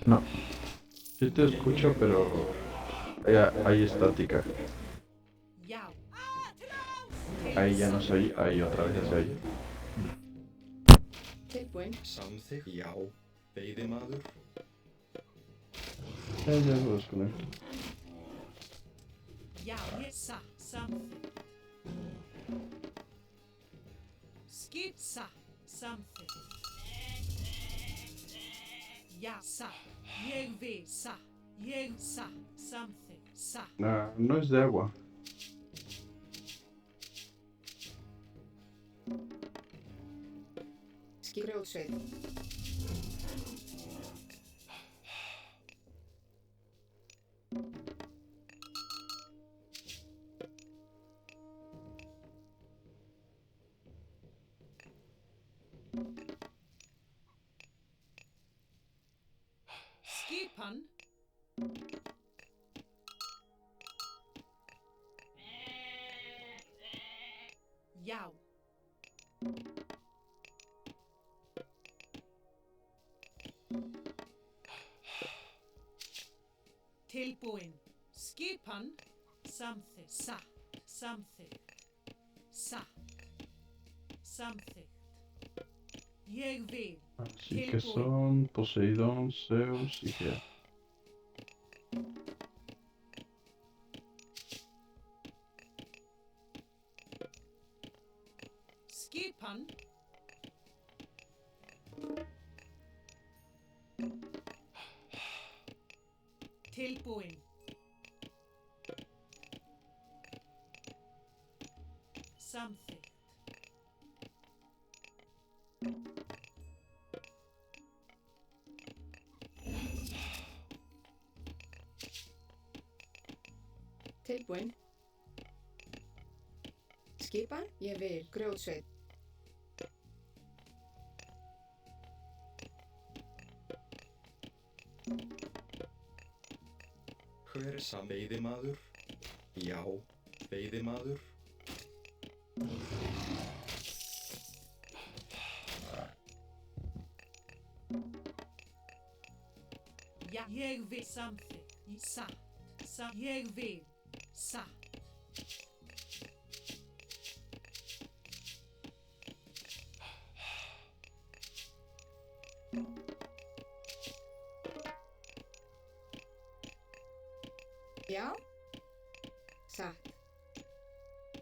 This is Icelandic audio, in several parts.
No, sí te escucho, pero hay estática. Yao. Ahí ya no soy, ahí otra vez se oye. Tilbúin. Samþykkt, já. Veiðimaður. Ya lo desconecto. Yao. Sa. Something. Skip. Sa. Something. Ja. Sa. Jeg vil. Sa. Jeg. Sa. Something. Sa. No es de agua. Grjótsveit. Skipan. Yao. Tilbúin. Skipan. Something. Sa. Something. Sa. Something. Ég vil. Así que son Poseidón, Zeus y Gea. Skipan. Tilbúin. Something. Tilbúin. Skipan. Ég vil. Grjótsveit. Hver er sam veiðimaður? Já. Veiðimaður. Ja. Ég vil. Something. Sa. Sa. Ég vil. Sa. Já. Satt.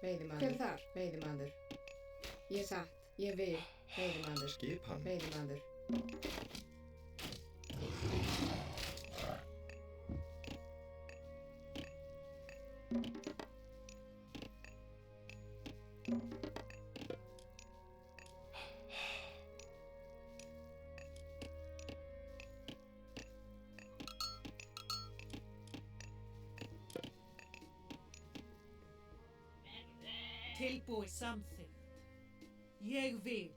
Veiðimaður. Hver er þar? Veiðimaður. Ég satt. Ég vil. Veiðimaður. Skipan. Veiðimaður. Tilbúin. Something. Ég vil.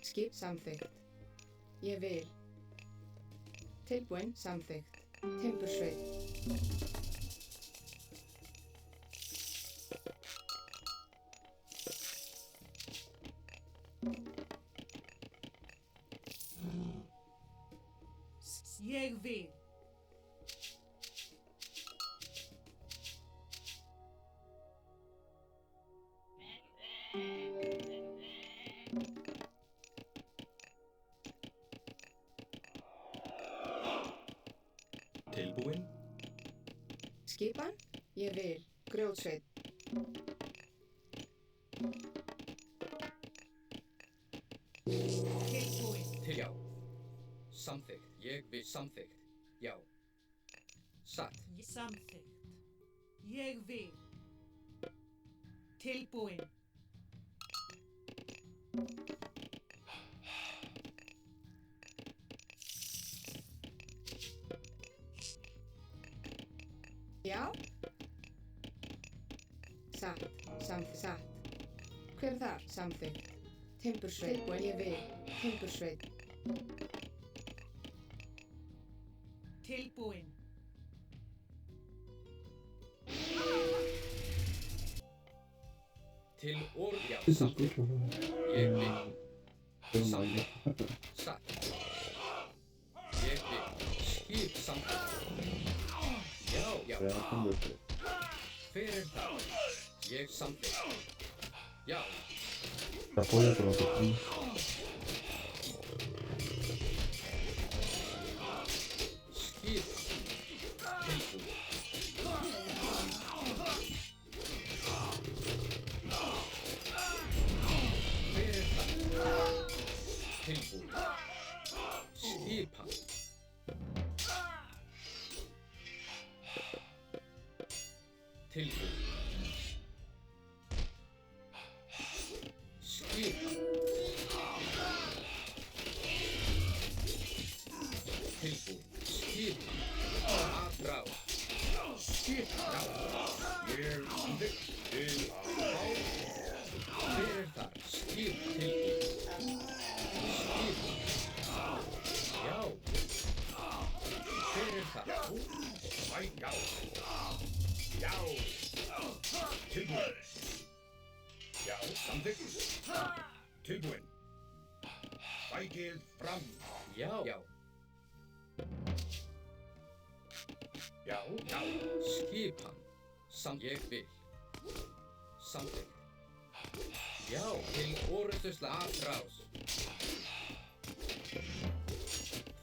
Skip. Samþykkt. Ég vil. Tilbúin. Samþykkt. Timbursveit. Ég vil. Tilbúin. Skipan. Ég vil. Grjótsveit. Tilbúin. Til já. Samþykkt. Ég vil samþykkt. Já. Satt. Something. Ég vil. Tilbúin. Já. Satt. Satt. Hver er þar? Samþykkt. Timbursveit. Tilbúin. Ég vil. Timbursveit. Tilbúin. til orð, já, Þetta samþykkt. escucho. Ég vil, Samþykkt. satt. Ég vil, skip, samþykkt. Já, já, hver það? Ég samþykkt. Já, Te apoyo con lo que tienes. skip, tilbúið. Hver það? Tilbúið. Skipan. Tilbúið. Skipan. Tilbúið. Skipan. Aðrá. Skipan. Ég samþykkt til að fá. Hver þar? Skip tilbúið. Skipan. Já. Hver það? Já. Já. Tilbúið. Já, samþykkt. Tilbúin. Sækið fram. Já. Já. Já. Já. Skipan. Ég vil. Samþykkt. Já, til orustusla aðrás.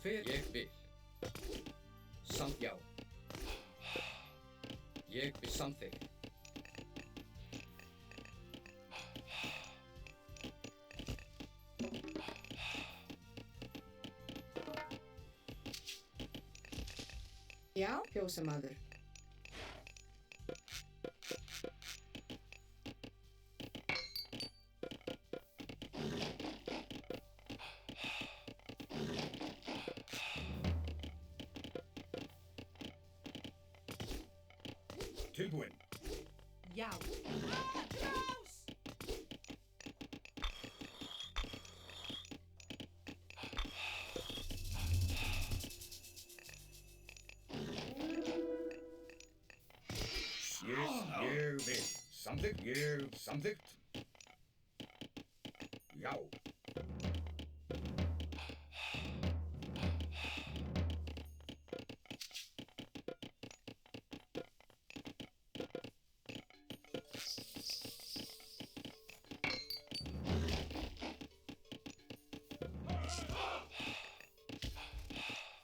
Hver ég vil. Já. Ég vil samþykkt. Já, fjósamaður. Tilbúin. Já. Aðrás! Ég vil. Samþykkt. Ég samþykkt. Já.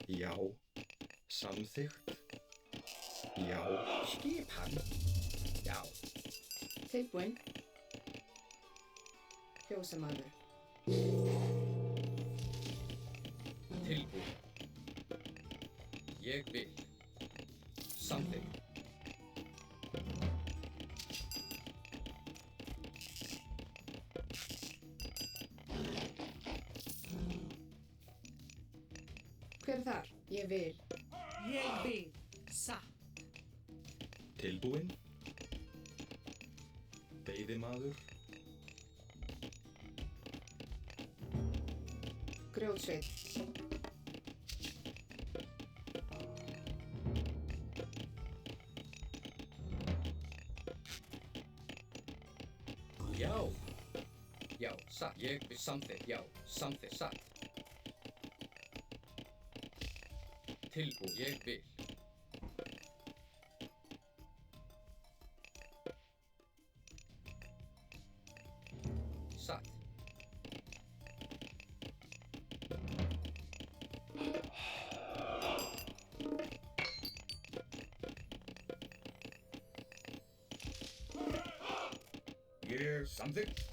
Já. Samþykkt. Já. Skipan. Já. Tilbúin. Fjósamaður. Tilbúin. Ég vil. Samþykkt. Hver þar? Ég vil. Ég vil. Satt. Tilbúin. Veiðimaður. Grjótsveit. Já. Já, satt. Ég vil samþykkt. Já, samþykkt. Satt. Tilbúin. Ég vil. Satt. Ég samþykkt.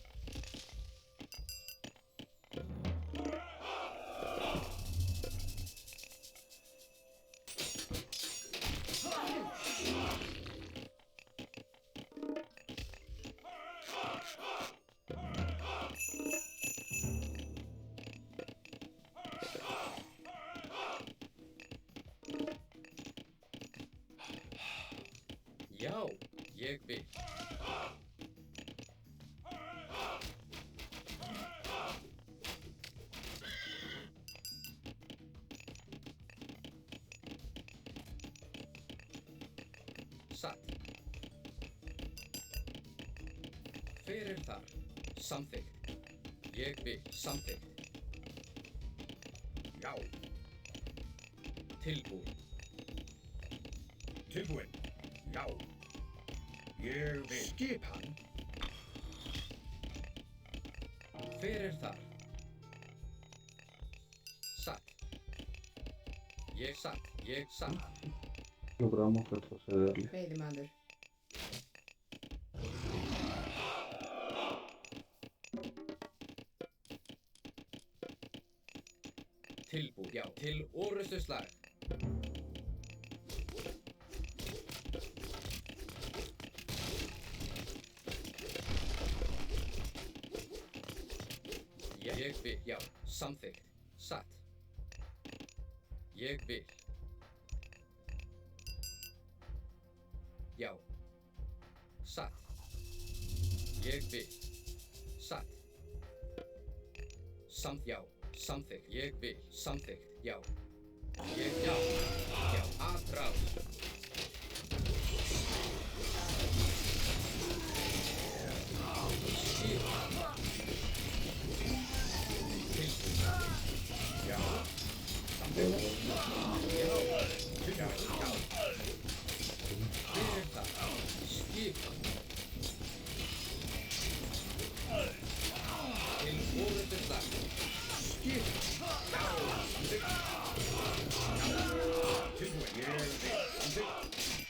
Já, ég vil. Satt. Fyrir þar. Samþykkt. Ég vil. Samþykkt. Já. Tilbúin. Tilbúin. Já. Ég vil. Skipan. Fyrir þar. Satt. Ég satt. Ég satt. Logramos retrocederle. Veiðimaður. Tilbúin. Já. Til orrustuslag. Ég vil. Já. Samþykkt. Satt. Ég vil. Já. Satt. Ég vil. Satt. Já. Samþykkt. Ég vil. Samþykkt. Já. Já. Já. Aðrás. Skipan. Tilbúin. Já. Samþykkt. Já. Já. Já. Fyrir það. Skipan. Til orrustuslag. Skipan. Já. Samþykkt. Tilbúin. Ég vil. Samþykkt.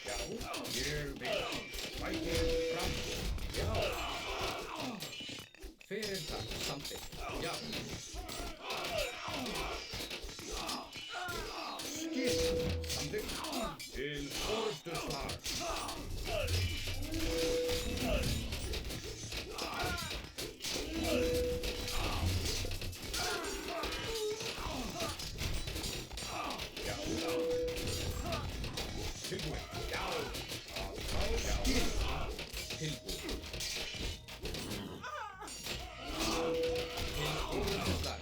Já. Ég vil. Fætir fram. Já. Fyrir það. Samþykkt. Já. Skipan. Samþykkt. Til orrustuslag. Já. Tilbúin. Já. Skipan. Tilbúin. Til orrustuslag.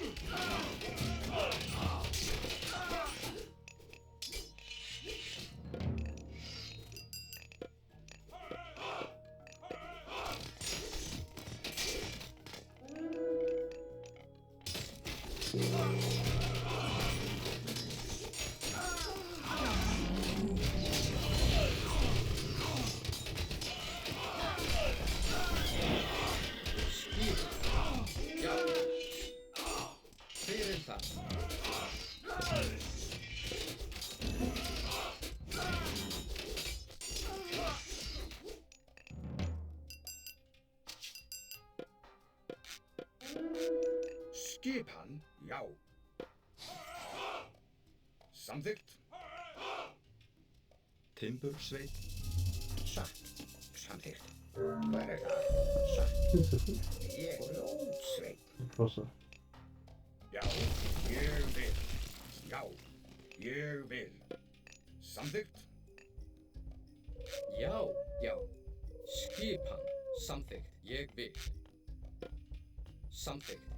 Skipan. Já. Fyrir það. Skipan. Já. Samþykkt. Timbursveit. Satt. Samþykkt. Hvað er það? Satt. ¿Quién se fue? Ég rótsveit. Rosa. Já. Ég vil. Já. Ég vil. Samþykkt. Já. Já. Skipan. Samþykkt. Ég vil. Samþykkt.